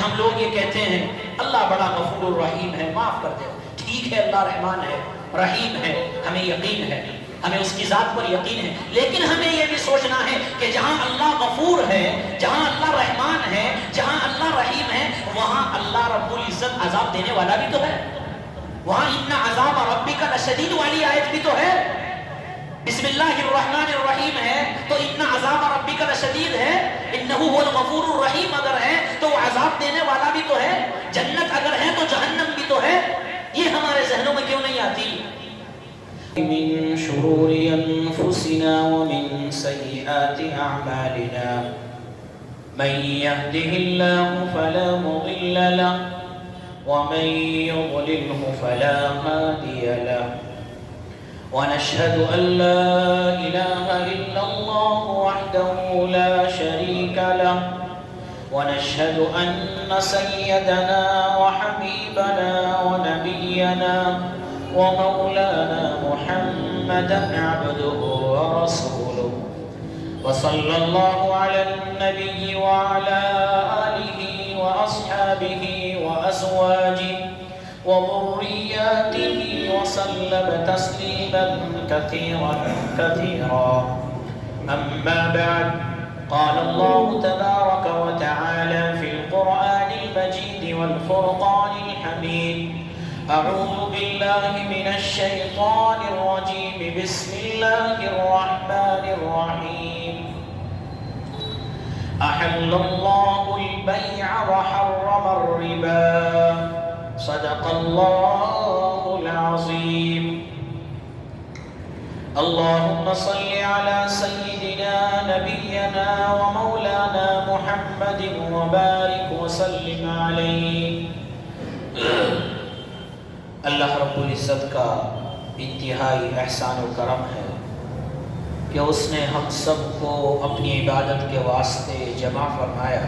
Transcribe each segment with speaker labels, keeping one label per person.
Speaker 1: ہم لوگ یہ کہتے ہیں اللہ بڑا غفور الرحیم ہے، معاف کر دے. ٹھیک ہے، اللہ رحمان ہے، رحیم ہے، ہمیں یقین ہے، ہمیں اس کی ذات پر یقین ہے، لیکن ہمیں یہ بھی سوچنا ہے کہ جہاں اللہ غفور ہے، جہاں اللہ رحمان ہے، جہاں اللہ رحیم ہے، وہاں اللہ رب العزت عذاب دینے والا بھی تو ہے. وہاں ان عذاب ربک لشدید والی آیت بھی تو ہے. بسم اللہ الرحمن الرحیم ہے تو ان عذاب ربک لشدید ہے، انہ هو الغفور الرحیم اگر ہے تو وہ عذاب دینے والا بھی تو ہے. جنت اگر ہے تو جہنم بھی تو ہے. یہ ہمارے ذہنوں میں کیوں نہیں آتی؟
Speaker 2: من شرور انفسنا ومن سيئات اعمالنا من يهده الله فلا مضل له ومن يضلله فلا هادي له ونشهد أن لا إله إلا الله وحده لا شريك له ونشهد أن سيدنا وحبيبنا ونبينا ومولانا محمدا عبده ورسوله وصلى الله على النبي وعلى آله وأصحابه وأزواجه وذرياته وسلم تسليما كثيرا كثيرا. أما بعد، قال الله تبارك وتعالى في القرآن المجيد والفرقان الحميد: أعوذ بالله من الشيطان الرجيم، بسم الله الرحمن الرحيم. أحل الله البيع وحرم الربا، صدق الله العظيم. اللهم صل على سيدنا نبينا ومولانا محمد وبارك وسلم عليه.
Speaker 1: اللہ رب العزت کا انتہائی احسان و کرم ہے کہ اس نے ہم سب کو اپنی عبادت کے واسطے جمع فرمایا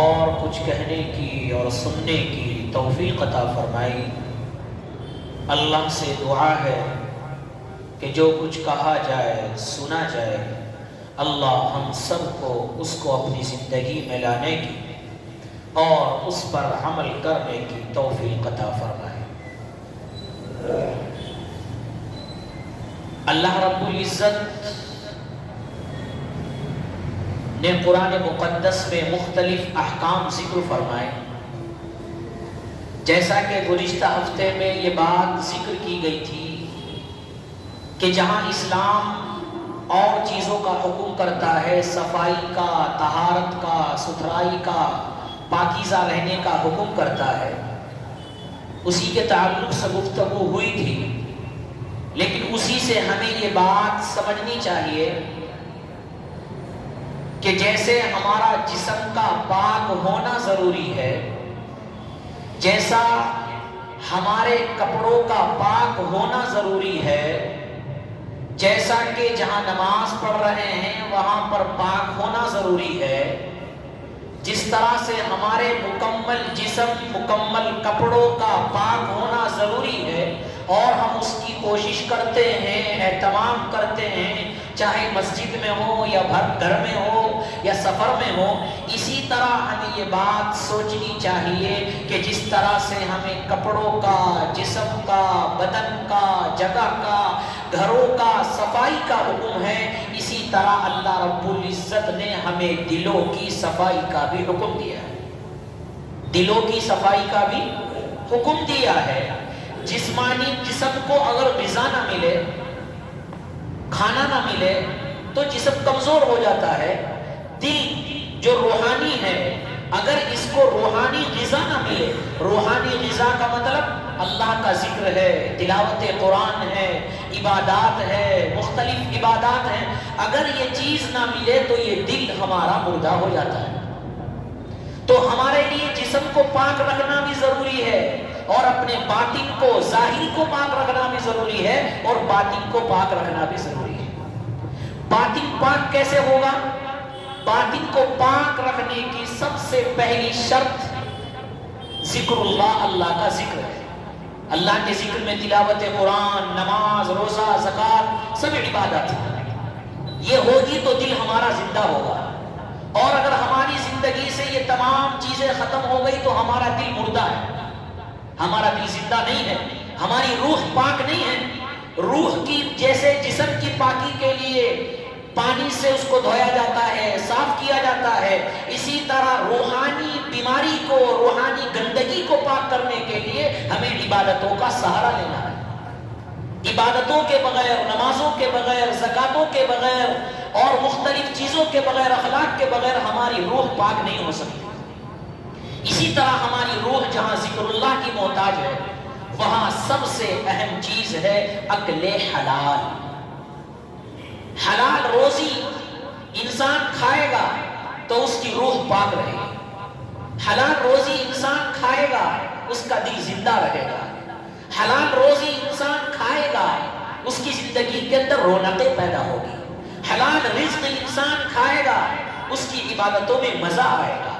Speaker 1: اور کچھ کہنے کی اور سننے کی توفیق عطا فرمائی. اللہ سے دعا ہے کہ جو کچھ کہا جائے، سنا جائے، اللہ ہم سب کو اس کو اپنی زندگی میں لانے کی اور اس پر عمل کرنے کی توفیق عطا فرمائے. اللہ رب العزت نے قرآن مقدس میں مختلف احکام ذکر فرمائے. جیسا کہ گزشتہ ہفتے میں یہ بات ذکر کی گئی تھی کہ جہاں اسلام اور چیزوں کا حکم کرتا ہے، صفائی کا، طہارت کا، ستھرائی کا، پاکیزہ رہنے کا حکم کرتا ہے، اسی کے تعلق سے گفتگو ہوئی تھی. لیکن اسی سے ہمیں یہ بات سمجھنی چاہیے کہ جیسے ہمارا جسم کا پاک ہونا ضروری ہے، جیسا ہمارے کپڑوں کا پاک ہونا ضروری ہے، جیسا کہ جہاں نماز پڑھ رہے ہیں وہاں پر پاک ہونا ضروری ہے، جس طرح سے ہمارے مکمل جسم، مکمل کپڑوں کا پاک ہونا ضروری ہے اور ہم اس کی کوشش کرتے ہیں، اہتمام کرتے ہیں، چاہے مسجد میں ہو یا گھر میں ہو یا سفر میں ہو، اسی طرح ہمیں یہ بات سوچنی چاہیے کہ جس طرح سے ہمیں کپڑوں کا، جسم کا، بدن کا، جگہ کا، گھروں کا صفائی کا حکم ہے، اسی طرح اللہ رب العزت نے ہمیں دلوں کی صفائی کا بھی حکم دیا ہے. دلوں کی صفائی کا بھی حکم دیا ہے. جسمانی جسم کو اگر غذا نہ ملے، کھانا نہ ملے تو جسم کمزور ہو جاتا ہے. دل جو روحانی ہے، اگر اس کو روحانی غذا نہ ملے، روحانی غذا کا مطلب اللہ کا ذکر ہے، تلاوت قرآن ہے، عبادات ہے، مختلف عبادات ہیں، اگر یہ چیز نہ ملے تو یہ دل ہمارا مردہ ہو جاتا ہے. تو ہمارے لیے جسم کو پاک رکھنا بھی ضروری ہے اور اپنے باطن کو، ظاہر کو پاک رکھنا بھی ضروری ہے اور باطن کو پاک رکھنا بھی ضروری ہے. باطن پاک کیسے ہوگا؟ باطن کو پاک رکھنے کی سب سے پہلی شرط ذکر اللہ، اللہ کا ذکر ہے. اللہ کے ذکر میں تلاوت قرآن، نماز، روزہ، زکوٰۃ سب عبادت ہے. یہ ہوگی تو دل ہمارا زندہ ہوگا، اور اگر ہماری زندگی سے یہ تمام ختم ہو گئی تو ہمارا دل مردہ ہے، ہمارا دل زندہ نہیں ہے، ہماری روح پاک نہیں ہے۔ روح کی جیسے جسم کی پاکی کے لیے پانی سے اس کو دھویا جاتا ہے، صاف کیا جاتا ہے، اسی طرح روحانی بیماری کو، روحانی گندگی کو پاک کرنے کے لیے ہمیں عبادتوں کا سہارا لینا ہے۔ عبادتوں کے بغیر، نمازوں کے بغیر، زکاتوں کے بغیر اور مختلف چیزوں کے بغیر، اخلاق کے بغیر ہماری روح پاک نہیں ہو سکتی۔ اسی طرح ہماری روح جہاں ذکر اللہ کی محتاج ہے، وہاں سب سے اہم چیز ہے اکل حلال۔ حلال روزی انسان کھائے گا تو اس کی روح پاک رہے گی، حلال روزی انسان کھائے گا اس کا دل زندہ رہے گا، حلال روزی انسان کھائے گا اس کی زندگی کے اندر رونقیں پیدا ہوگی، حلال رزق انسان کھائے گا اس کی عبادتوں میں مزہ آئے گا،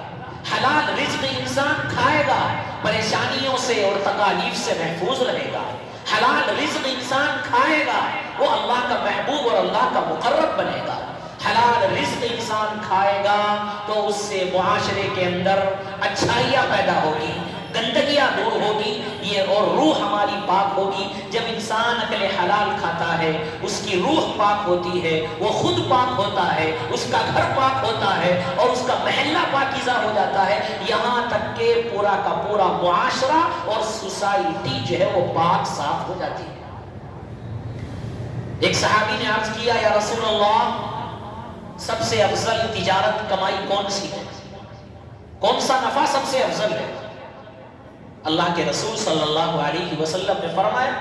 Speaker 1: حلال رزق انسان کھائے گا پریشانیوں سے اور تکالیف سے محفوظ رہے گا، حلال رزق انسان کھائے گا وہ اللہ کا محبوب اور اللہ کا مقرب بنے گا، حلال رزق انسان کھائے گا تو اس سے معاشرے کے اندر اچھائیاں پیدا ہوگی، گندگیاں دور ہوگی، یہ اور روح ہماری پاک ہوگی۔ جب انسان اکل حلال کھاتا ہے اس کی روح پاک ہوتی ہے، وہ خود پاک ہوتا ہے، اس کا گھر پاک ہوتا ہے اور اس کا محلہ پاکیزہ ہو جاتا ہے، یہاں تک کہ پورا کا پورا معاشرہ اور سوسائٹی جو ہے وہ پاک صاف ہو جاتی ہے۔ ایک صحابی نے عرض کیا یا رسول اللہ سب سے افضل تجارت کمائی کون سی ہے، کون سا نفع سب سے افضل ہے؟ اللہ کے رسول صلی اللہ علیہ وسلم نے فرمایا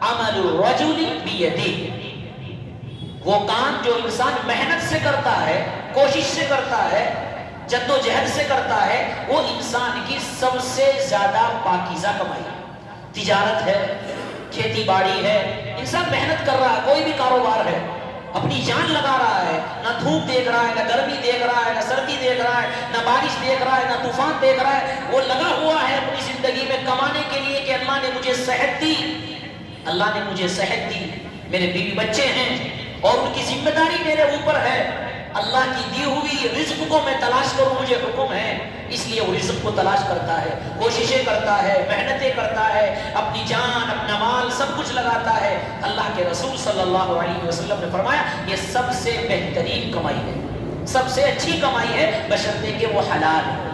Speaker 1: عمل الرجل بیدہ، وہ کام جو انسان محنت سے کرتا ہے، کوشش سے کرتا ہے، جد و جہد سے کرتا ہے، وہ انسان کی سب سے زیادہ پاکیزہ کمائی ہے۔ تجارت ہے، کھیتی باڑی ہے، انسان محنت کر رہا ہے، کوئی بھی کاروبار ہے، اپنی جان لگا رہا ہے، نہ دھوپ دیکھ رہا ہے، نہ گرمی دیکھ رہا ہے، نہ سردی دیکھ رہا ہے، نہ بارش دیکھ رہا ہے، نہ طوفان دیکھ رہا ہے، وہ لگا ہوا ہے اپنی زندگی میں کمانے کے لیے کہ اللہ نے مجھے صحت دی، اللہ نے مجھے صحت دی، میرے بیوی بچے ہیں اور ان کی ذمہ داری میرے اوپر ہے، اللہ کی دی ہوئی رزق کو میں تلاش کروں، مجھے حکم ہے، اس لیے وہ رزق کو تلاش کرتا ہے، کوششیں کرتا ہے، محنتیں کرتا ہے، اپنی جان، اپنا مال سب کچھ لگاتا ہے۔ اللہ کے رسول صلی اللہ علیہ وسلم نے فرمایا یہ سب سے بہترین کمائی ہے، سب سے اچھی کمائی ہے، بشرطے کہ وہ حلال ہو،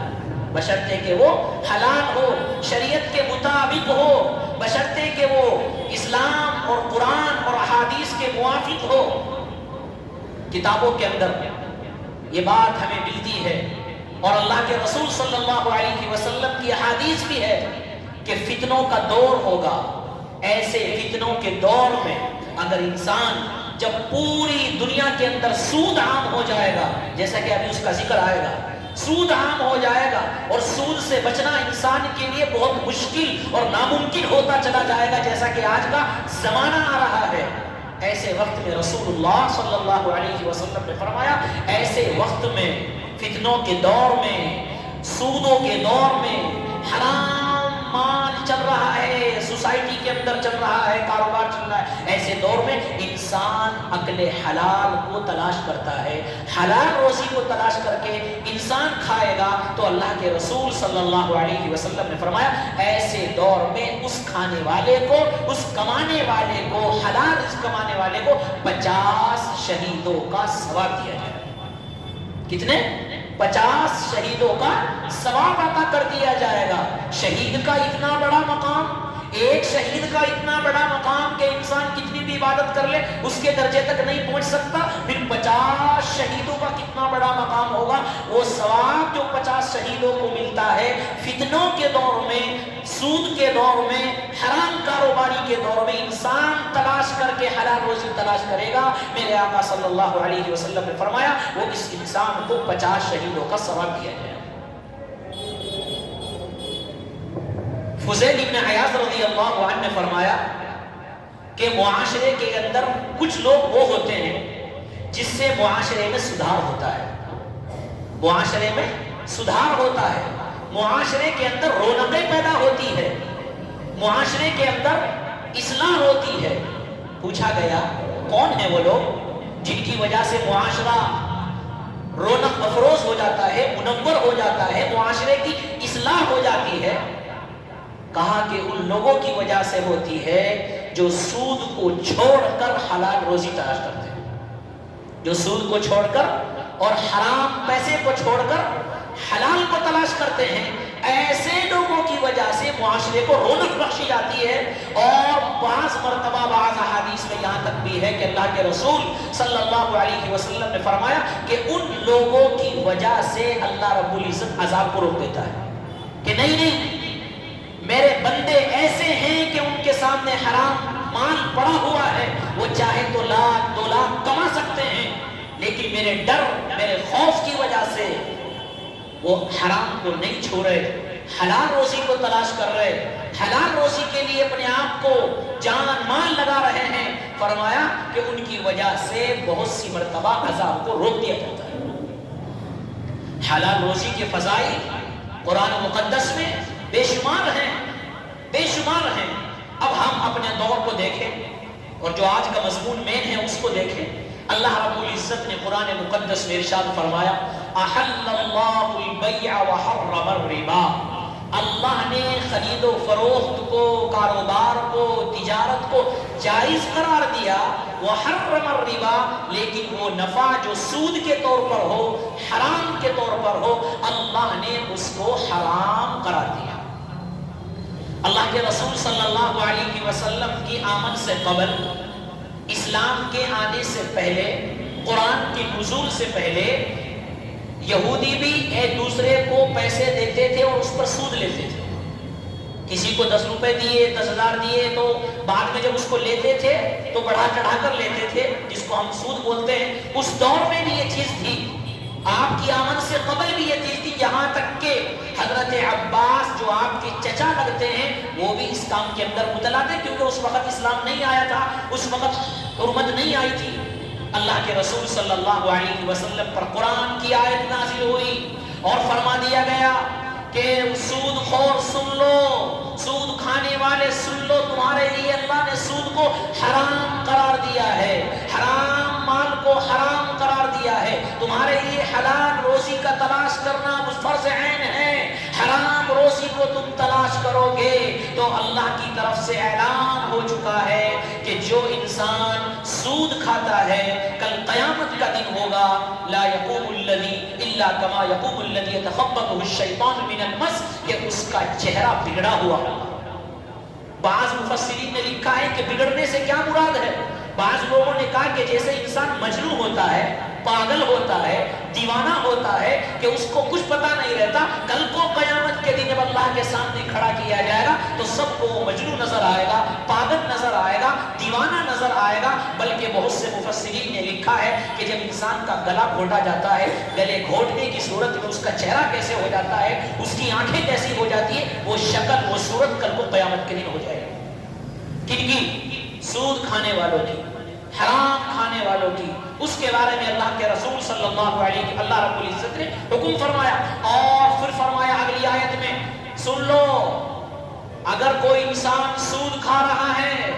Speaker 1: بشرطے کہ وہ حلال ہو، شریعت کے مطابق ہو، بشرطے کہ وہ اسلام اور قرآن اور احادیث کے موافق ہو۔ کتابوں کے اندر یہ بات ہمیں ملتی ہے اور اللہ کے رسول صلی اللہ علیہ وسلم کی احادیث بھی ہے کہ فتنوں کا دور ہوگا، ایسے فتنوں کے دور میں اگر انسان جب پوری دنیا کے اندر سود عام ہو جائے گا، جیسا کہ ابھی اس کا ذکر آئے گا، سود عام ہو جائے گا اور سود سے بچنا انسان کے لیے بہت مشکل اور ناممکن ہوتا چلا جائے گا، جیسا کہ آج کا زمانہ آ رہا ہے، ایسے وقت میں رسول اللہ صلی اللہ علیہ وسلم نے فرمایا ایسے وقت میں، فتنوں کے دور میں، سودوں کے دور میں، حرام مال چل رہا ہے، سوسائٹی کے اندر چل رہا ہے، کاروبار چل رہا ہے، ایسے دور میں انسان اکل حلال کو تلاش کرتا ہے، حلال روزی کو تلاش کر کے انسان کھائے گا تو اللہ کے رسول صلی اللہ علیہ وسلم نے فرمایا ایسے دور میں اس کھانے والے کو، اس کمانے والے کو، حلال رزق کمانے والے کو 50 شہیدوں کا ثواب دیا جائے۔ کتنے؟ 50 شہیدوں کا ثواب عطا کر دیا جائے گا۔ شہید کا اتنا بڑا مقام، ایک شہید کا اتنا بڑا مقام کہ انسان کتنی بھی عبادت کر لے اس کے درجے تک نہیں پہنچ سکتا، پھر 50 شہیدوں کا کتنا بڑا مقام ہوگا۔ وہ ثواب جو 50 شہیدوں کو ملتا ہے فتنوں کے دور میں، سود کے دور میں، حرام کاروباری کے دور میں انسان تلاش کر کے حلال روزی تلاش کرے گا، میرے آقا صلی اللہ علیہ وسلم نے فرمایا وہ اس انسان کو 50 شہیدوں کا ثواب دیا جائے۔ فضیل ابن عیاض رضی اللہ عنہ نے فرمایا کہ معاشرے کے اندر کچھ لوگ وہ ہوتے ہیں جس سے معاشرے میں سدھار ہوتا ہے، معاشرے میں سدھار ہوتا ہے، معاشرے کے اندر رونقیں پیدا ہوتی ہے، معاشرے کے اندر اصلاح ہوتی ہے۔ پوچھا گیا کون ہیں وہ لوگ جن کی وجہ سے معاشرہ رونق افروز ہو جاتا ہے، منور ہو جاتا ہے، معاشرے کی اصلاح ہو جاتی ہے، کہا کہ ان لوگوں کی وجہ سے ہوتی ہے جو سود کو چھوڑ کر حلال روزی تلاش کرتے ہیں، جو سود کو چھوڑ کر اور حرام پیسے کو چھوڑ کر حلال کو تلاش کرتے ہیں، ایسے لوگوں کی وجہ سے معاشرے کو رونق بخشی جاتی ہے۔ اور بعض مرتبہ بعض احادیث میں یہاں تک بھی ہے کہ اللہ کے رسول صلی اللہ علیہ وسلم نے فرمایا کہ ان لوگوں کی وجہ سے اللہ رب العزت عذاب کو روک دیتا ہے کہ نہیں میرے بندے ایسے ہیں کہ ان کے سامنے حرام مال پڑا ہوا ہے، وہ چاہے تو لاکھ 2 لاکھ کما سکتے ہیں، لیکن میرے ڈر میرے خوف کی وجہ سے وہ حرام کو نہیں چھوڑ رہے، حلال روزی کو تلاش کر رہے، حلال روزی کے لیے اپنے آپ کو جان مال لگا رہے ہیں۔ فرمایا کہ ان کی وجہ سے بہت سی مرتبہ عذاب کو روک دیا جاتا ہے۔ حلال روزی کے فضائل قرآن مقدس میں بے شمار ہیں، بے شمار ہیں۔ اب ہم اپنے دور کو دیکھیں اور جو آج کا مضمون مین ہے اس کو دیکھیں۔ اللہ رب العزت نے قرآن مقدس میں ارشاد فرمایا احل اللہ البیع وحرم الربا، اللہ نے خرید و فروخت کو، کاروبار کو، تجارت کو جائز قرار دیا، وحرم الربا، لیکن وہ نفع جو سود کے طور پر ہو، حرام کے طور پر ہو، اللہ نے اس کو حرام قرار دیا۔ اللہ کے رسول صلی اللہ علیہ وسلم کی آمد سے قبل، اسلام کے آنے سے پہلے، قرآن کی نزول سے پہلے، یہودی بھی ایک دوسرے کو پیسے دیتے تھے اور اس پر سود لیتے تھے۔ کسی کو 10 روپے دیے، 10,000 دیے، تو بعد میں جب اس کو لیتے تھے تو بڑھا چڑھا کر لیتے تھے، جس کو ہم سود بولتے ہیں۔ اس دور میں بھی یہ چیز تھی، آپ کی آمد سے قبل بھی یہ چیز تھی، یہاں تک کہ حضرت عباس جو آپ کے چچا لگتے ہیں وہ بھی اس کام کے اندر مطلع تھے، کیونکہ اس وقت اسلام نہیں آیا تھا، اس وقت حرمت نہیں آئی تھی۔ اللہ کے رسول صلی اللہ علیہ وسلم پر قرآن کی آیت نازل ہوئی اور فرما دیا گیا کہ سود خور سن لو، سود کھانے والے سن لو، تمہارے لیے اللہ نے سود کو حرام قرار دیا ہے، حرام مال کو حرام قرار دیا ہے، تمہارے لیے حلال روزی کا تلاش کرنا فرض عین ہے، حرام روزی کو تم تلاش کرو گے تو اللہ کی طرف سے اعلان ہو چکا ہے کہ جو انسان سود کھاتا ہے کل قیامت کا دن ہوگا، لا یقوم الذی الا کما یقوم الذی یتخبطہ الشیطان من المس، کہ اس کا چہرہ بگڑا ہوا ہوگا۔ بعض مفسرین نے لکھا ہے کہ بگڑنے سے کیا مراد ہے؟ بعض لوگوں نے کہا کہ جیسے انسان مجنون ہوتا ہے، پاگل ہوتا ہے، دیوانہ ہوتا ہے کہ اس کو کچھ پتہ نہیں رہتا، کل کو قیامت کے دن جب اللہ کے سامنے کھڑا کیا جائے گا تو سب کو وہ مجنون نظر آئے گا، پاگل نظر آئے گا، دیوانہ نظر آئے گا۔ بلکہ بہت سے مفسرین نے لکھا ہے کہ جب انسان کا گلا گھونٹا جاتا ہے، گلے گھونٹنے کی صورت میں اس کا چہرہ کیسے ہو جاتا ہے، اس کی آنکھیں کیسی ہو جاتی ہے، وہ شکل وہ صورت کل کو قیامت کے دن ہو جائے گی۔ کن کی؟ سود کھانے والوں کی، حرام کھانے والوں کی۔ اس کے بارے میں اللہ کے رسول صلی اللہ علیہ وسلم، اللہ رب العزت نے حکم فرمایا اور پھر فرمایا اگلی آیت میں، سن لو اگر کوئی انسان سود کھا رہا ہے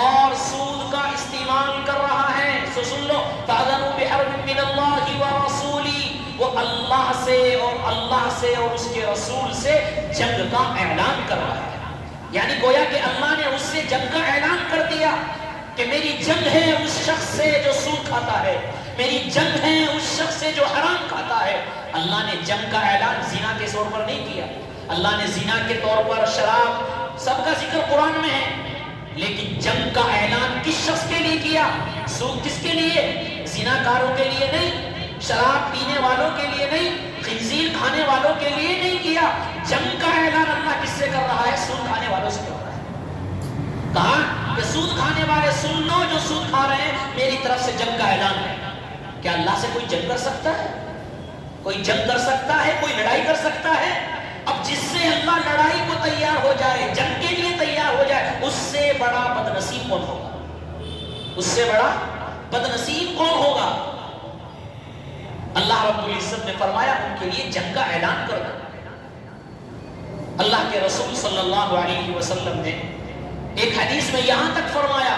Speaker 1: اور سود کا استعمال کر رہا ہے تو سن لو فَأَذَنُوا بِحَرْبٍ مِّنَ اللَّهِ وَرَسُولِهِ، وہ اللہ سے اور اس کے رسول سے جنگ کا اعلان کر رہا ہے۔ یعنی گویا کہ اللہ نے اس سے جنگ کا اعلان کر دیا کہ میری جنگ ہے اس شخص سے جو سود کھاتا ہے، میری جنگ ہے اس شخص سے جو حرام کھاتا ہے۔ اللہ نے جنگ کا اعلان زنا کے طور پر نہیں کیا، اللہ نے زنا کے طور پر، شراب، سب کا ذکر قرآن میں ہے، لیکن جنگ کا اعلان کس شخص کے لیے کیا؟ سود کس کے لیے؟ زنا کاروں کے لیے نہیں، شراب پینے والوں کے لیے نہیں، خنزیر کھانے والوں کے لیے نہیں کیا۔ جنگ کا اعلان اللہ کس سے کر رہا ہے؟ سود کھانے والوں سے کر رہا ہے۔ کہا کہ سود کھانے والے سن لو، جو سود کھا رہے ہیں میری طرف سے جنگ کا اعلان ہے۔ کیا اللہ سے کوئی جنگ کر سکتا ہے؟ کوئی جنگ کر سکتا ہے؟ کوئی لڑائی کر سکتا ہے؟ اب جس سے اللہ لڑائی کو تیار ہو جائے، جنگ کے لیے تیار ہو جائے، اس سے بڑا بدنصیب کون ہوگا؟ اس سے بڑا بدنصیب کون ہوگا؟ اللہ رب العزت نے فرمایا ان کے لیے جنگ کا اعلان کر دو۔ اللہ کے رسول صلی اللہ علیہ وسلم نے ایک حدیث میں یہاں تک فرمایا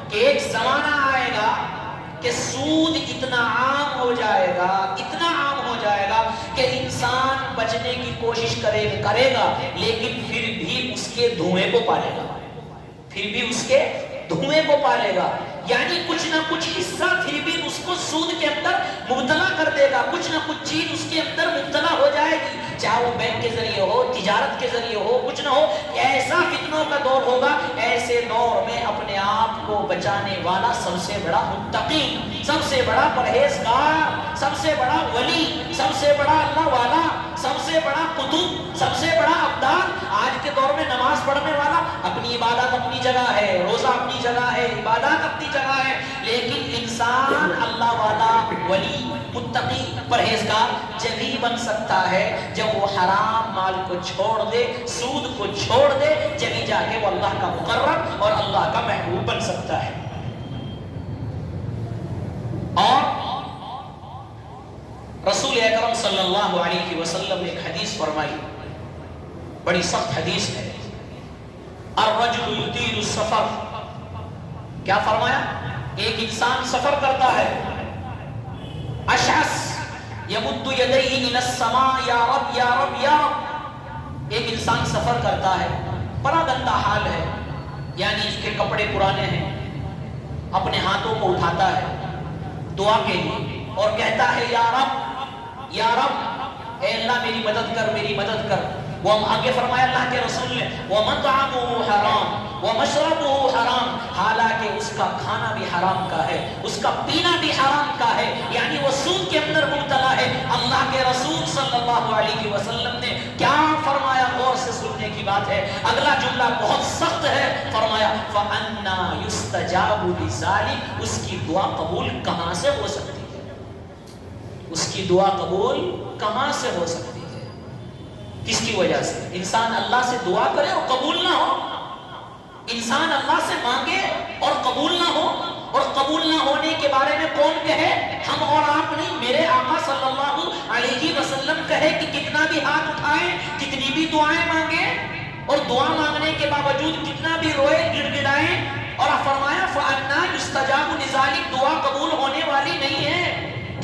Speaker 1: کہ ایک زمانہ آئے گا کہ سود اتنا عام ہو جائے گا، اتنا عام ہو جائے گا کہ انسان بچنے کی کوشش کرے گا لیکن پھر بھی اس کے دھوئیں کو پالے گا، پھر بھی اس کے دھوئیں کو پالے گا، یعنی کچھ نہ کچھ حصہ پھر بھی اس کو سود کے اندر مبتلا کر دے گا، کچھ نہ کچھ چیز اس کے اندر مبتلا ہو جائے گی، چاہے وہ بینک کے ذریعے ہو، تجارت کے ذریعے ہو، کچھ نہ ہو، ایسا فتنوں کا دور ہوگا۔ ایسے دور میں اپنے آپ کو بچانے والا سب سے بڑا متقی، سب سے بڑا پرہیزگار، سب سے بڑا ولی، سب سے بڑا اللہ والا، سب سے بڑا قطب، سب سے بڑا ابدال آج کے دور میں نماز پڑھنے والا، اپنی عبادت اپنی جگہ ہے، روزہ اپنی جگہ ہے، عبادت اپنی جگہ ہے، لیکن انسان اللہ والا، ولی، متقی، پرہیزگار جبھی بن سکتا ہے جب وہ حرام مال کو چھوڑ دے، سود کو چھوڑ دے، جبھی جا کے وہ اللہ کا مقرب اور اللہ کا محبوب بن سکتا ہے۔ اور رسول اکرم صلی اللہ علیہ وسلم نے ایک حدیث فرمائی، بڑی سخت حدیث ہے، الرجل یطیل السفر، کیا فرمایا؟ ایک انسان سفر کرتا ہے، اشعث یمد یدیہ الی السماء، یا رب یا رب یا رب، ایک انسان سفر کرتا ہے، بڑا گندا حال ہے، یعنی اس کے کپڑے پرانے ہیں، اپنے ہاتھوں کو اٹھاتا ہے دعا کے لیے اور کہتا ہے یا رب یا رب، اے اللہ میری مدد کر، میری مدد کر۔ وہ آگے فرمایا اللہ کے رسول نے وَمَطْعَمُهُ حَرَامٌ وَمَشْرَبُهُ حَرَامٌ، حالانکہ اس کا کھانا بھی حرام کا ہے، اس کا پینا بھی حرام کا ہے، یعنی وہ سود کے اندر مبتلا ہے۔ اللہ کے رسول صلی اللہ علیہ وسلم نے کیا فرمایا؟ غور سے سننے کی بات ہے، اگلا جملہ بہت سخت ہے، فرمایا فَأَنَّا يُسْتَجَابُ لِذَلِكَ، اس کی دعا قبول کہاں سے ہو سکتی ہے؟ اس کی دعا قبول کہاں سے ہو سکتی ہے؟ کس کی وجہ سے؟ انسان اللہ سے دعا کرے اور قبول نہ ہو، انسان اللہ سے مانگے اور قبول نہ ہو، اور قبول نہ ہونے کے بارے میں کون کہے؟ ہم اور آپ نہیں، میرے آقا صلی اللہ علیہ وسلم کہے کہ کتنا بھی ہاتھ اٹھائیں، کتنی بھی دعائیں مانگیں، اور دعا مانگنے کے باوجود کتنا بھی روئے گڑ گڑائیں، اور فرمایا فَأَنَّا يُسْتَجَابُ لِذَلِكَ، دعا قبول ہونے والی نہیں ہے۔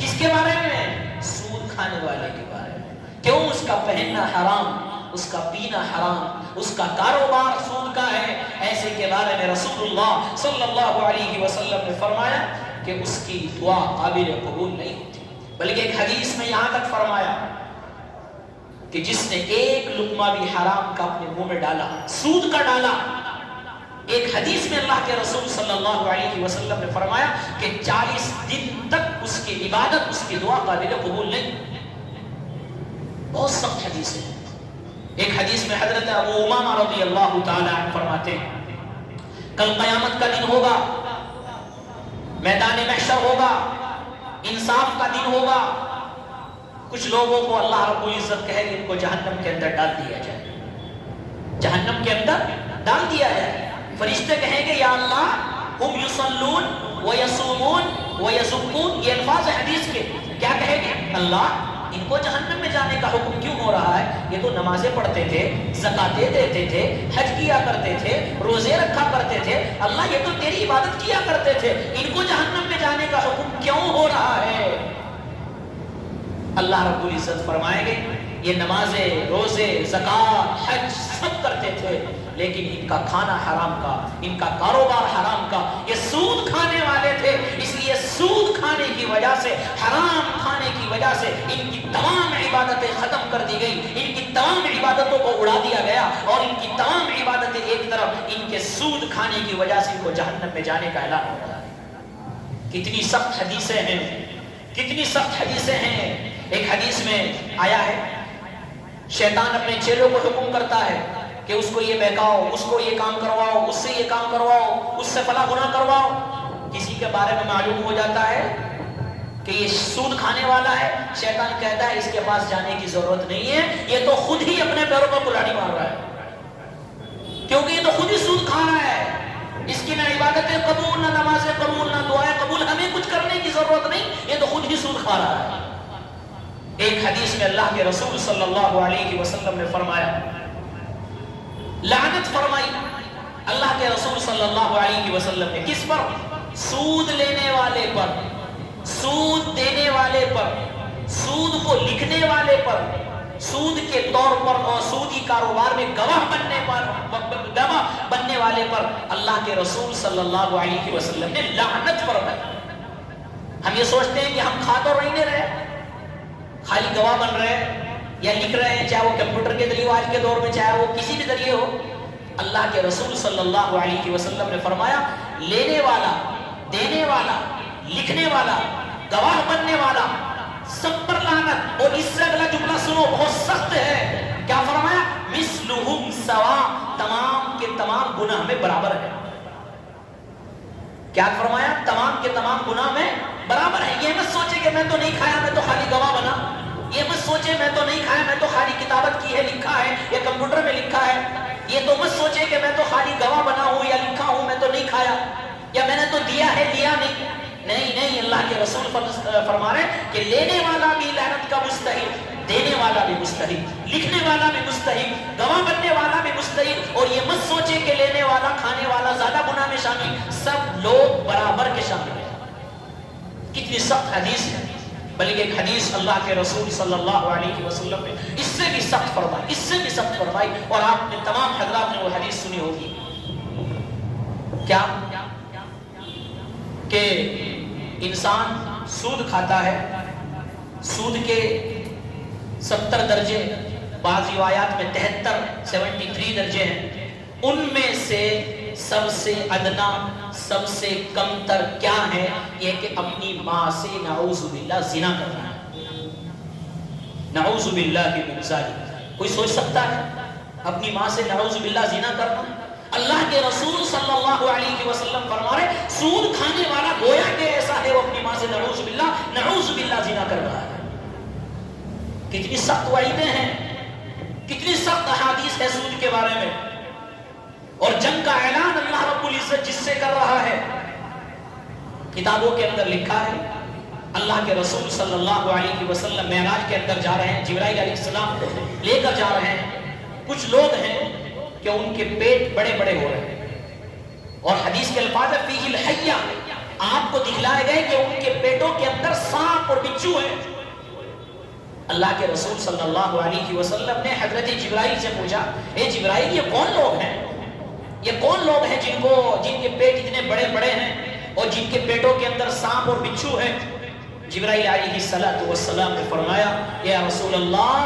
Speaker 1: کس کے بارے میں؟ سود کھانے والے کے بارے میں۔ کیوں؟ اس کا پہننا حرام، اس کا پینا حرام، اس کا کاروبار سود کا ہے۔ ایسے کے بارے میں رسول اللہ صلی اللہ علیہ وسلم نے فرمایا کہ اس کی دعا قابل قبول نہیں ہوتی، بلکہ ایک حدیث میں یہاں تک فرمایا کہ جس نے ایک لقمہ بھی حرام کا اپنے منہ میں ڈالا، سود کا ڈالا، ایک حدیث میں اللہ کے رسول صلی اللہ علیہ وسلم نے فرمایا کہ 40 دن تک اس کی عبادت، اس کی دعا قابل قبول نہیں۔ بہت سخت حدیث ہے۔ ایک حدیث میں حضرت ابو امامہ رضی اللہ تعالی عنہ فرماتے ہیں کل قیامت کا دن ہوگا، میدان محشر ہوگا، انصاف کا دن ہوگا، کچھ لوگوں کو اللہ رب العزت کہے کہ ان کو جہنم کے اندر ڈال دیا جائے، جہنم کے اندر ڈال دیا جائے۔ فرشتے کہیں گے یا اللہ ہم یصلون ویصومون ویزکون، یہ الفاظ حدیث کے، کیا کہیں گے؟ اللہ ان کو جہنم میں جانے کا حکم کیوں ہو رہا ہے؟ یہ تو نمازیں پڑھتے تھے، زکاتیں دیتے تھے، حج کیا کرتے تھے، روزے رکھا کرتے تھے، اللہ یہ تو تیری عبادت کیا کرتے تھے، ان کو جہنم میں جانے کا حکم کیوں ہو رہا ہے؟ اللہ رب العزت فرمائیں گے یہ نمازیں، روزے، زکات، حج سب کرتے تھے، لیکن ان کا کھانا حرام کا، ان کا کاروبار حرام کا، یہ سود کھانے والے تھے، اس لیے سود کھانے کی وجہ سے، حرام کھانے کی وجہ سے ان کی تمام عبادتیں ختم کر دی گئی، ان کی تمام عبادتوں کو اڑا دیا گیا، اور ان کی تمام عبادتیں ایک طرف، ان کے سود کھانے کی وجہ سے ان کو جہنم میں جانے کا اعلان ہو رہا ہے۔ کتنی سخت حدیثیں ہیں، کتنی سخت حدیثیں ہیں۔ ایک حدیث میں آیا ہے شیطان اپنے چیلوں کو حکم کرتا ہے کہ اس کو یہ بہکاؤ، اس کو یہ کام کرواؤ، اس سے یہ کام کرواؤ، اس سے فلاں گناہ کرواؤ۔ کسی کے بارے میں معلوم ہو جاتا ہے کہ یہ سود کھانے والا ہے، شیطان کہتا ہے اس کے پاس جانے کی ضرورت نہیں ہے، یہ تو خود ہی اپنے پیروں پر کلاڑی مار رہا ہے، کیونکہ یہ تو خود ہی سود کھا رہا ہے، اس کی نہ عبادتیں قبول، نہ نمازیں قبول، نہ دعائیں قبول، ہمیں کچھ کرنے کی ضرورت نہیں، یہ تو خود ہی سود کھا رہا ہے۔ ایک حدیث میں اللہ کے رسول صلی اللہ علیہ وسلم نے فرمایا، لعنت فرمائی اللہ کے رسول صلی اللہ علیہ وسلم نے، کس پر؟ سود لینے والے پر، سود دینے والے پر، سود کو لکھنے والے پر، سود کے طور پر اور سودی کاروبار میں گواہ بننے والے پر اللہ کے رسول صلی اللہ علیہ وسلم نے لعنت فرمائی۔ ہم یہ سوچتے ہیں کہ ہم کھا تو نہیں رہے، خالی گواہ بن رہے ہیں یا لکھ رہے ہیں، چاہے وہ کمپیوٹر کے ذریعے آج کے دور میں، چاہے وہ کسی بھی ذریعے ہو۔ اللہ کے رسول صلی اللہ علیہ وسلم نے فرمایا لینے والا، دینے والا، لکھنے والا، گواہ بننے والا، سب پر لعنت۔ اور اس سے اگلا جملہ سنو، بہت سخت ہے، کیا فرمایا؟ مثلہم سوا، تمام کے تمام گناہ میں برابر ہے۔ کیا فرمایا؟ تمام کے تمام گناہ میں برابر ہے۔ یہ مت سوچے کہ میں تو نہیں کھایا، میں تو خالی گواہ بنا۔ یہ مت سوچے میں تو نہیں کھایا، میں تو خالی کتابت کی ہے، لکھا ہے یا کمپیوٹر میں لکھا ہے۔ یہ تو مت سوچے کہ میں تو خالی گواہ بنا ہوں یا لکھا ہوں، میں تو نہیں کھایا یا میں نے تو دیا ہے، لیا نہیں۔ نہیں نہیں، اللہ کے رسول فرما رہے ہیں کہ لینے والا بھی لعنت کا مستحق، دینے والا بھی مستحق، لکھنے والا بھی مستحق، گواہ بننے والا بھی مستحق۔ اور یہ مت سوچے کہ لینے والا، کھانے والا زیادہ گناہ میں شامل، سب لوگ برابر کے شامل ہیں۔ کتنی سخت حدیث ہے، بلکہ ایک حدیث اللہ کے رسول صلی اللہ علیہ وسلم نے اس سے بھی سخت فرمائی، اس سے بھی سخت فرمائی، اور آپ نے تمام حضرات نے وہ حدیث سنی ہوگی۔ کیا کہ انسان سود کھاتا ہے، سود کے 70 درجے، بعض روایات میں 73 درجے ہیں، ان میں سے سب سے ادنا، سب سے کم تر کیا ہے؟ یہ کہ اپنی ماں سے نعوذ باللہ زنا کرنا ہے۔ نعوذ باللہ من ذالک، کوئی سوچ سکتا ہے اپنی ماں سے نعوذ باللہ زنا کرنا؟ اللہ کے رسول صلی اللہ علیہ وسلم فرما رہے سود کھانے والا گویا کہ ایسا ہے وہ اپنی ماں سے نعوذ باللہ زنا کر رہا ہے۔ کتنی سخت وعیدیں ہیں، کتنی سخت احادیث ہے سود کے بارے میں، اور جنگ کا اعلان اللہ رب العزت جس سے کر رہا ہے، کتابوں کے اندر لکھا ہے۔ اللہ کے رسول صلی اللہ علیہ وسلم معراج کے اندر جا رہے ہیں، جبرائیل علیہ السلام لے کر جا رہے ہیں۔ کچھ لوگ ہیں کہ ان کے پیٹ بڑے بڑے ہو رہے ہیں، اور حدیث کے الفاظ ہے فیہ الحیہ، آپ کو دکھلائے گئے کہ ان کے پیٹوں کے اندر سانپ اور بچھو ہے۔ اللہ کے رسول صلی اللہ علیہ وسلم نے حضرت جبرائیل سے پوچھا، اے جبرائیل یہ کون لوگ ہیں؟ یہ کون لوگ ہیں جن کے پیٹ اتنے بڑے بڑے ہیں اور جن کے پیٹوں کے اندر سانپ اور بچھو ہے؟ جبرائیل علیہ السلام نے فرمایا یا رسول اللہ،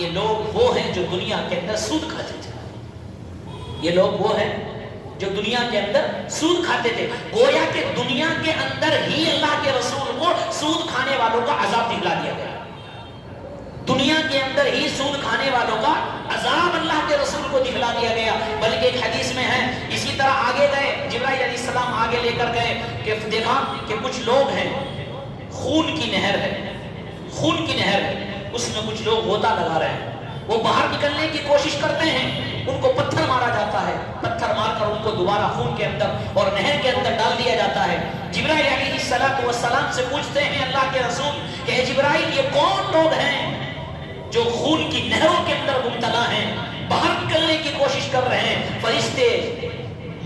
Speaker 1: یہ لوگ وہ ہیں جو دنیا کے اندر سود کھاتے تھے۔ یہ لوگ وہ ہیں جو دنیا کے اندر سود کھاتے تھے۔ گویا کہ دنیا کے اندر ہی اللہ کے رسول کو سود کھانے والوں کا عذاب دکھلا دیا گیا۔ دنیا کے اندر ہی سود کھانے والوں کا عذاب اللہ کے رسول کو دکھلا دیا گیا۔ بلکہ ایک حدیث میں ہے، اسی طرح آگے گئے، جبرائیل علیہ السلام آگے لے کر گئے کہ دیکھا کہ کچھ لوگ ہیں، خون کی نہر ہے، خون کی نہر ہے، اس میں کچھ لوگ غوطہ لگا رہے ہیں، وہ باہر نکلنے کی کوشش کرتے ہیں، ان کو پتھر مارا جاتا ہے، پتھر مار کر ان کو دوبارہ خون کے اندر اور نہر کے اندر ڈال دیا جاتا ہے۔ جبرائیل علیہ السلام سے پوچھتے ہیں اللہ کے رسول کہ اے جبرائیل یہ کون لوگ ہیں جو خون کی نہروں کے اندر مبتلا ہیں، باہر نکلنے کی کوشش کر رہے ہیں؟ فرشتے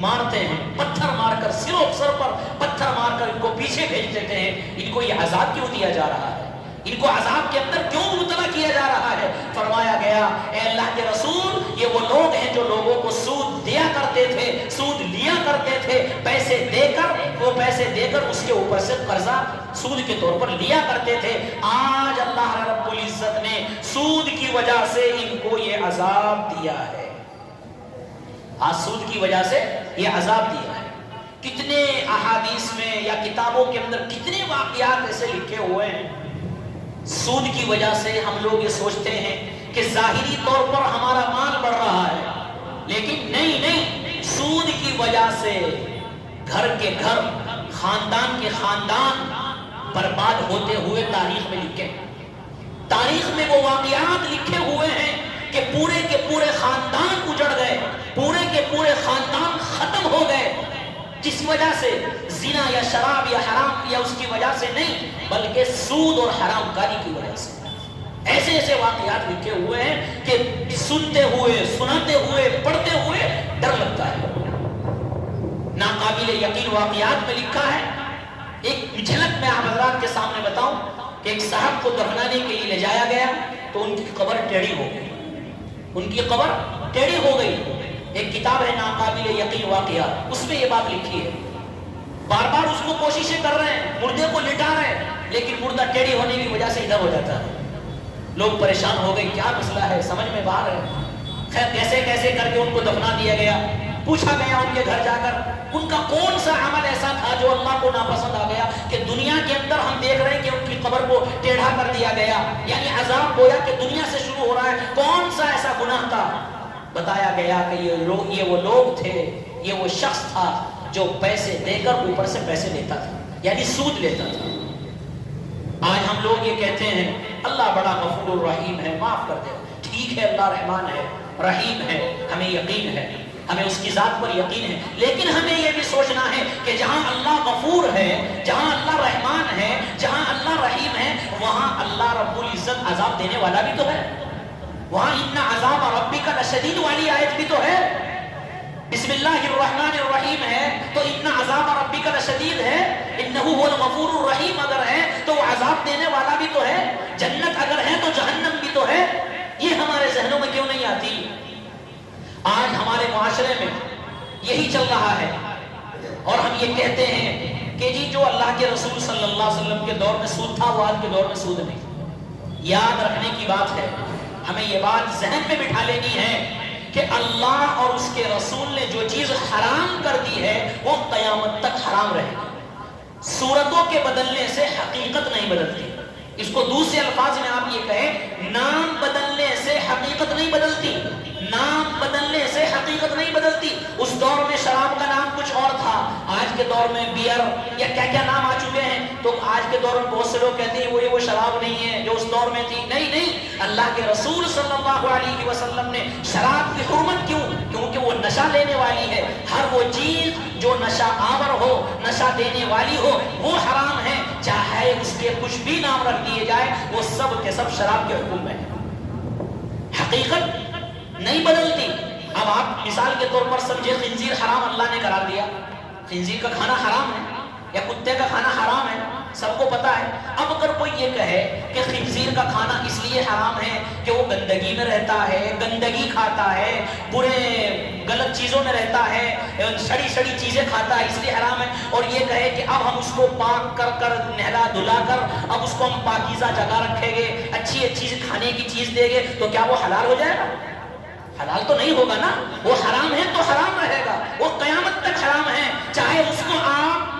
Speaker 1: مارتے ہیں، پتھر مار کر سر پر پتھر مار کر ان کو پیچھے بھیج دیتے ہیں۔ ان کو یہ عذاب کیوں دیا جا رہا ہے؟ ان کو عذاب کے اندر کیوں مبتلا کیا جا رہا ہے؟ فرمایا گیا اے اللہ کے رسول، یہ وہ لوگ ہیں جو لوگوں کو سود دیا کرتے تھے، سود لیا کرتے تھے، پیسے دے کر، وہ پیسے دے کر اس کے اوپر سے قرضہ سود کے طور پر لیا کرتے تھے۔ آج اللہ رب العزت نے سود کی وجہ سے ان کو یہ عذاب دیا ہے۔ آج سود کی وجہ سے یہ عذاب دیا ہے۔ کتنے احادیث میں یا کتابوں کے اندر کتنے واقعات ایسے لکھے ہوئے ہیں، سود کی وجہ سے ہم لوگ یہ سوچتے ہیں کہ ظاہری طور پر ہمارا مال بڑھ رہا ہے، لیکن نہیں، سود کی وجہ سے گھر کے گھر، خاندان کے خاندان برباد ہوتے ہوئے تاریخ میں لکھے، تاریخ میں وہ واقعات لکھے ہوئے ہیں کہ پورے کے پورے خاندان اجڑ گئے، پورے کے پورے خاندان ختم ہو گئے، جس وجہ سے زنا یا شراب یا حرام یا اس کی وجہ سے نہیں، بلکہ سود اور حرام کاری کی وجہ سے۔ ایسے ایسے واقعات لکھے ہوئے ہیں کہ سنتے ہوئے، سناتے ہوئے، پڑھتے ہوئے ڈر لگتا ہے۔ ناقابل یقین واقعات میں لکھا ہے. ایک جھلک میں آپ حضرات کے سامنے بتاؤں کہ ایک صاحب کو دفنانے کے لیے لے جایا گیا تو ان کی قبر ٹیڑھی ہو گئی. ان کی قبر ٹیڑھی ہو گئی. ایک کتاب ہے ناقابل یقین واقعات, اس میں یہ بات لکھی ہے. بار بار اس کو کوششیں کر رہے ہیں, مردے کو لٹا رہے ہیں, لیکن مردہ ٹیڑھی ہونے کی وجہ سے ادھر ہو جاتا ہے. لوگ پریشان ہو گئے, کیا مسئلہ ہے, سمجھ میں باہر ہے. خیر کیسے کیسے کر کے ان کو دفنا دیا گیا. پوچھا گیا ان کے گھر جا کر ان کا کون سا عمل ایسا تھا جو اللہ کو ناپسند آ گیا کہ دنیا کے اندر ہم دیکھ رہے ہیں کہ ان کی قبر کو ٹیڑھا کر دیا گیا, یعنی عذاب گویا کہ دنیا سے شروع ہو رہا ہے. کون سا ایسا گناہ تھا؟ بتایا گیا کہ یہ وہ لوگ تھے, یہ وہ شخص تھا جو پیسے دے کر اوپر سے پیسے لیتا تھا, یعنی سود لیتا تھا. آج ہم لوگ یہ کہتے ہیں اللہ بڑا غفور الرحیم ہے, معاف کر دے. ٹھیک ہے, اللہ رحمان ہے, رحیم ہے, ہمیں یقین ہے, ہمیں اس کی ذات پر یقین ہے, لیکن ہمیں یہ بھی سوچنا ہے کہ جہاں اللہ غفور ہے, جہاں اللہ رحمان ہے, جہاں اللہ رحیم ہے, وہاں اللہ رب العزت عذاب دینے والا بھی تو ہے. وہاں ان عذاب ربک لشدید والی آیت بھی تو ہے. بسم اللہ الرحمن الرحیم ہے تو ان عذاب ربک لشدید ہے, انہ هو الغفور الرحیم اگر ہے تو وہ عذاب دینے والا بھی تو ہے. جنت اگر ہے تو جہنم بھی تو ہے. یہ ہمارے ذہنوں میں کیوں نہیں آتی؟ آج ہمارے معاشرے میں یہی چل رہا ہے, اور ہم یہ کہتے ہیں کہ جی جو اللہ کے رسول صلی اللہ علیہ وسلم کے دور میں سود تھا وہ آج کے دور میں سود نہیں. یاد رکھنے کی بات ہے, ہمیں یہ بات ذہن میں بٹھا لینی ہے کہ اللہ اور اس کے رسول نے جو چیز حرام کر دی ہے وہ قیامت تک حرام رہے گی. صورتوں کے بدلنے سے حقیقت نہیں بدلتی. اس کو دوسرے الفاظ میں آپ یہ کہیں, نام بدلنے سے حقیقت نہیں بدلتی. نام بدلنے سے حقیقت نہیں بدلتی. اس دور میں شراب کا نام کچھ اور تھا, آج کے دور میں بیئر یا کیا کیا نام آ چکے ہیں, تو آج کے دور میں بہت سے لوگ کہتے ہیں وہ شراب نہیں ہے جو اس دور میں تھی. نہیں نہیں, اللہ کے رسول صلی اللہ علیہ وسلم نے شراب کی حرمت کیوں؟ کیونکہ وہ نشہ لینے والی ہے. ہر وہ چیز جو نشہ آور ہو, نشہ دینے والی ہو, وہ حرام ہے, چاہے اس کے کچھ بھی نام رکھ دیے جائے, وہ سب کے سب شراب کے حکم میں ہے. حقیقت نہیں بدلتی. اب آپ مثال کے طور پر سمجھے خنزیر حرام اللہ نے قرار دیا, خنزیر کا کھانا حرام ہے یا کتے کا کھانا حرام ہے, سب کو پتا ہے. اب اگر کوئی یہ کہے کہ خنزیر کا کھانا اس لیے حرام ہے کہ وہ گندگی میں رہتا ہے, گندگی کھاتا ہے, برے غلط چیزوں میں رہتا ہے, سڑی سڑی چیزیں کھاتا ہے اس لیے حرام ہے, اور یہ کہے کہ اب ہم اس کو پاک کر کر نہلا دھلا کر اب اس کو ہم پاکیزہ جگہ رکھیں گے, اچھی اچھی کھانے کی چیز دیں گے, تو کیا وہ حلال ہو جائے گا؟ حلال تو نہیں ہوگا نا. وہ حرام ہے تو حرام رہے گا, وہ قیامت تک حرام ہے. چاہے اس کو آپ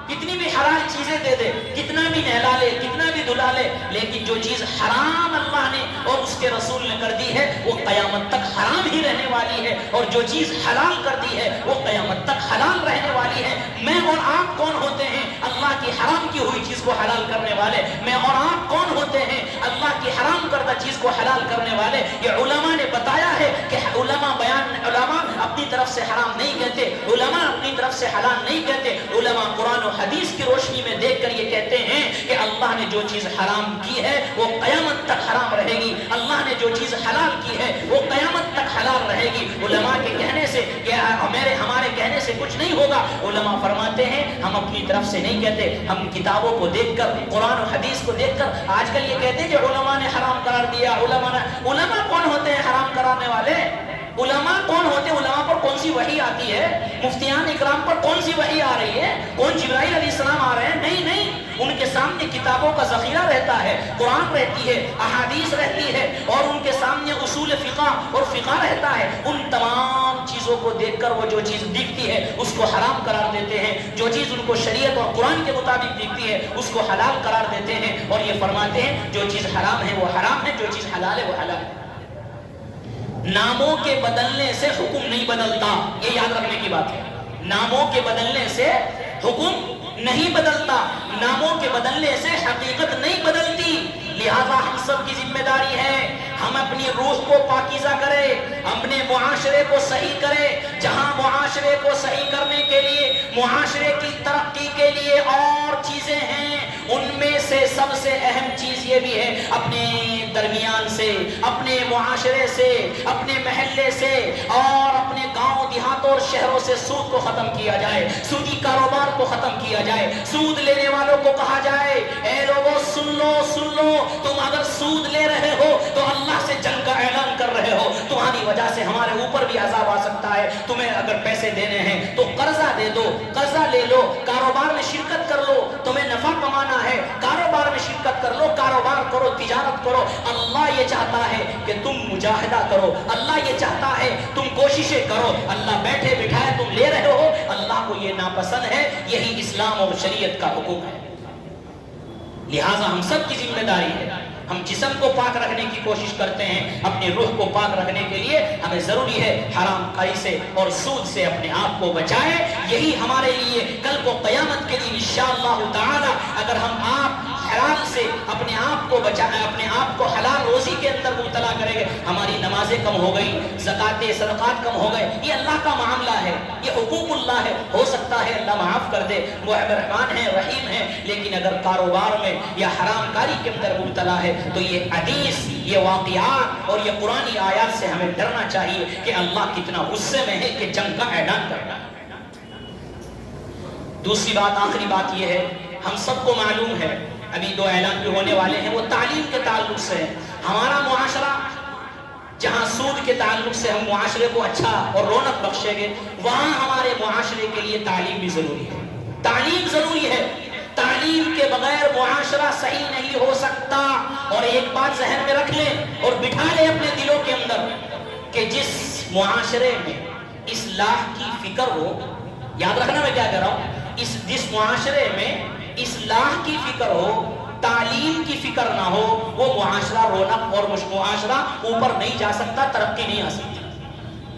Speaker 1: کتنی بھی حلال چیزیں دے دے, کتنا بھی نہلا لے, کتنا بھی دھلا لے, لیکن جو چیز حرام اللہ نے اور اس کے رسول نے کر دی ہے وہ قیامت تک حرام ہی رہنے والی ہے, اور جو چیز حلال کر دی ہے وہ قیامت تک حلال رہنے والی ہے. میں اور آپ کون ہوتے ہیں اللہ کی حرام کی ہوئی چیز کو حلال کرنے والے؟ میں اور آپ کون ہوتے ہیں اللہ کی حرام کردہ چیز کو حلال کرنے والے؟ یہ علماء نے بتایا ہے کہ علماء اپنی طرف سے حرام نہیں کہتے, علماء اپنی طرف سے حلال نہیں کہتے. علماء قرآن و حدیث کی روشنی میں دیکھ کر یہ کہتے ہیں کہ اللہ نے جو چیز حرام کی ہے وہ قیامت تک حرام رہے گی, اللہ نے جو چیز حلال کی ہے وہ قیامت تک حلال رہے گی. علماء کے کہنے سے ہمارے کہنے سے کچھ نہیں ہوگا. علماء فرماتے ہیں ہم اپنی طرف سے نہیں کہتے, ہم کتابوں کو دیکھ کر, قرآن و حدیث کو دیکھ کر. آج کل یہ کہتے ہیں کہ علماء نے حرام قرار دیا. علماء کون ہوتے ہیں حرام کرانے والے؟ علماء کون ہوتے ہیں؟ علماء پر کون سی وحی آتی ہے؟ مفتیان اکرام پر کون سی وحی آ رہی ہے؟ کون جبرائیل علیہ السلام آ رہے ہیں؟ نہیں نہیں, ان کے سامنے کتابوں کا ذخیرہ رہتا ہے, قرآن رہتی ہے, احادیث رہتی ہے, اور ان کے سامنے اصول فقہ اور فقہ رہتا ہے. ان تمام چیزوں کو دیکھ کر وہ جو چیز دکھتی ہے اس کو حرام قرار دیتے ہیں, جو چیز ان کو شریعت اور قرآن کے مطابق دکھتی ہے اس کو حلال قرار دیتے ہیں, اور یہ فرماتے ہیں جو چیز حرام ہے وہ حرام ہے, جو چیز حلال ہے وہ حلال ہے. ناموں کے بدلنے سے حکم نہیں بدلتا, یہ یاد رکھنے کی بات ہے. ناموں کے بدلنے سے حکم نہیں بدلتا, ناموں کے بدلنے سے حقیقت نہیں بدلتی. لہذا ہم سب کی ذمہ داری ہے ہم اپنی روح کو پاکیزہ کریں, اپنے معاشرے کو صحیح کریں. جہاں معاشرے کو صحیح کرنے کے لیے، معاشرے کی ترقی کے لیے اور چیزیں ہیں، ان میں سے سب سے اہم چیز یہ بھی ہے اپنے درمیان سے، اپنے معاشرے سے، اپنے محلے سے اور اپنے گاؤں دیہاتوں اور شہروں سے سود کو ختم کیا جائے، سودی کاروبار کو ختم کیا جائے، سود لینے والوں کو کہا جائے اے لوگوں سن لو، تم اگر سود لے رہے ہو تو اللہ سے جنگ کا اعلان کر رہے ہو، تمہاری وجہ سے ہمارے اوپر بھی عذاب آ سکتا ہے، تمہیں اگر پیسے دینے ہیں تو قرضہ دے دو، قرضہ لے لو، کاروبار میں شرکت کر لو، تمہیں نفع کمانا ہے کاروبار میں شرکت کر لو، کاروبار کرو، تجارت کرو۔ اللہ یہ چاہتا ہے کہ تم مجاہدہ کرو، اللہ یہ چاہتا ہے تم کوششیں کرو، اللہ بیٹھے بٹھائے تم لے رہے ہو، اللہ کو یہ ناپسند ہے، یہی اسلام اور شریعت کا حکم ہے۔ لہٰذا ہم سب کی ذمہ داری ہے، ہم جسم کو پاک رکھنے کی کوشش کرتے ہیں، اپنے روح کو پاک رکھنے کے لیے ہمیں ضروری ہے حرام کاری سے اور سود سے اپنے آپ کو بچائیں۔ یہی ہمارے لیے کل کو قیامت کے دن انشاءاللہ تعالی اگر ہم آپ حرام سے اپنے آپ کو بچائیں، اپنے آپ کو حلال روزی کے اندر مبتلا کریں گے، ہماری نمازیں کم ہو گئی، زکوٰۃ صدقات کم ہو گئے، یہ اللہ کا معاملہ ہے، یہ حقوق اللہ ہے، ہو سکتا ہے اللہ معاف کر دے، وہ رحمان ہے، رحیم ہے، لیکن اگر کاروبار میں یا حرام کاری کے اندر مبتلا ہے تو یہ حدیث، یہ واقعات اور یہ قرآنی آیات سے ہمیں ڈرنا چاہیے کہ اللہ کتنا غصے میں ہے کہ جنگ کا اعلان کرنا۔ دوسری بات، آخری بات یہ ہے، ہم سب کو معلوم ہے ابھی دو اعلان بھی ہونے والے ہیں، وہ تعلیم کے تعلق سے ہے۔ ہمارا معاشرہ جہاں سود کے تعلق سے ہم معاشرے کو اچھا اور رونق بخشیں گے، وہاں ہمارے معاشرے کے لیے تعلیم بھی ضروری ہے، تعلیم ضروری ہے، تعلیم کے بغیر معاشرہ صحیح نہیں ہو سکتا۔ اور ایک بات ذہن میں رکھ لیں اور بٹھا لیں اپنے دلوں کے اندر کہ جس معاشرے میں اصلاح کی فکر ہو، یاد رکھنا میں کیا کہہ رہا ہوں، جس معاشرے میں اصلاح کی فکر ہو، تعلیم کی فکر نہ ہو، وہ معاشرہ رونق اور معاشرہ اوپر نہیں جا سکتا، ترقی نہیں آ سکتی۔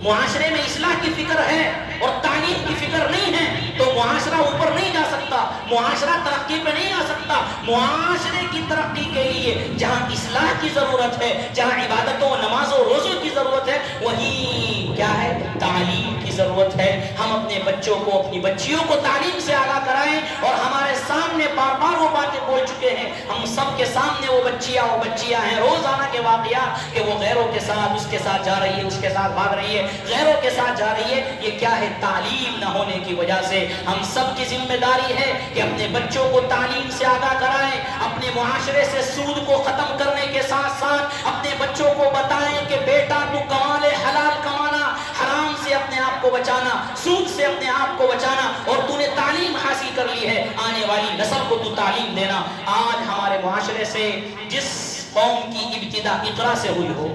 Speaker 1: معاشرے میں اصلاح کی فکر ہے اور تعلیم کی فکر نہیں ہے تو معاشرہ اوپر نہیں جا سکتا، معاشرہ ترقی پہ نہیں آ سکتا۔ معاشرے کی ترقی کے لیے جہاں اصلاح کی ضرورت ہے، جہاں عبادتوں، نمازوں، روزوں کی ضرورت ہے، وہیں کیا ہے، تعلیم کی ضرورت ہے۔ ہم اپنے بچوں کو، اپنی بچیوں کو تعلیم سے آگاہ کرائیں، اور ہمارے سامنے بار بار وہ باتیں بول چکے ہیں، ہم سب کے سامنے وہ بچیاں ہیں، روزانہ کے واقعات کہ وہ غیروں کے ساتھ، اس کے ساتھ جا رہی ہے، اس کے ساتھ بھاگ رہی ہے، غیروں کے ساتھ جا رہی ہے۔ یہ کیا ہے، تعلیم نہ ہونے کی وجہ سے۔ ہم سب کی ذمہ داری ہے کہ اپنے بچوں کو تعلیم سے آگاہ کرائیں، اپنے معاشرے سے سود کو ختم کرنے کے ساتھ ساتھ اپنے بچوں کو بتائیں کہ بیٹا تو کما لے، حلال کمانا، حرام سے اپنے آپ کو بچانا، سود سے اپنے آپ کو بچانا، اور تو نے تعلیم حاصل کر لی ہے، آنے والی نسل کو تو تعلیم دینا۔ آج ہمارے معاشرے سے جس قوم کی ابتدا اقرا سے ہوئی ہو،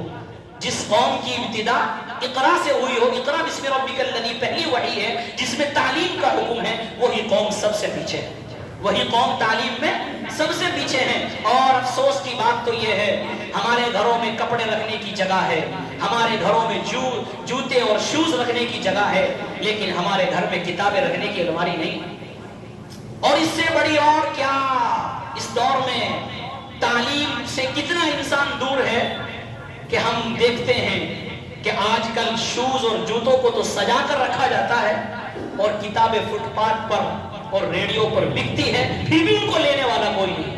Speaker 1: جس قوم کی ابتدا اقرا سے ہوئی ہو، اقرا بسم ربک الذی پہلی وحی ہے جس میں تعلیم کا حکم ہے، وہی قوم سب سے پیچھے ہے، وہی قوم تعلیم میں سب سے پیچھے ہے۔ اور افسوس کی بات تو یہ ہے، ہمارے گھروں میں کپڑے رکھنے کی جگہ ہے، ہمارے گھروں میں جوتے اور شوز رکھنے کی جگہ ہے، لیکن ہمارے گھر میں کتابیں رکھنے کی الماری نہیں۔ اور اس سے بڑی اور کیا، اس دور میں تعلیم سے کتنا انسان دور ہے کہ ہم دیکھتے ہیں کہ آج کل شوز اور جوتوں کو تو سجا کر رکھا جاتا ہے اور کتابیں فٹ پاتھ پر اور ریڈیو پر بکتی ہے، پھر بھی ان کو لینے والا کوئی نہیں۔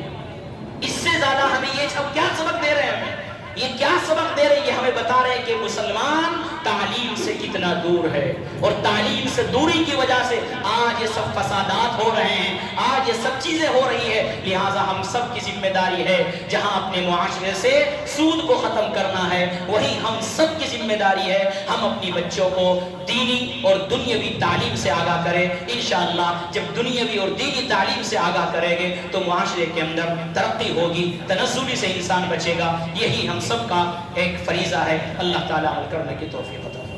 Speaker 1: اس سے زیادہ ہمیں یہ سب کیا سبق دے رہے ہیں، یہ کیا سبق دے رہے ہیں، یہ ہمیں بتا رہے ہیں کہ مسلمان تعلیم سے کتنا دور ہے، اور تعلیم سے دوری کی وجہ سے آج یہ سب فسادات ہو رہے ہیں، آج یہ سب چیزیں ہو رہی ہے۔ لہٰذا ہم سب کی ذمہ داری ہے، جہاں اپنے معاشرے سے سود کو ختم کرنا ہے، وہیں ہم سب کی ذمہ داری ہے ہم اپنی بچوں کو دینی اور دنیاوی تعلیم سے آگاہ کریں۔ انشاءاللہ جب دنیاوی اور دینی تعلیم سے آگاہ کریں گے تو معاشرے کے اندر ترقی ہوگی، تنزلی سے انسان بچے گا۔ یہی ہم سب کا ایک فریضہ ہے۔ اللہ تعالیٰ عمل کرنے کی توفیق عطا فرمائے۔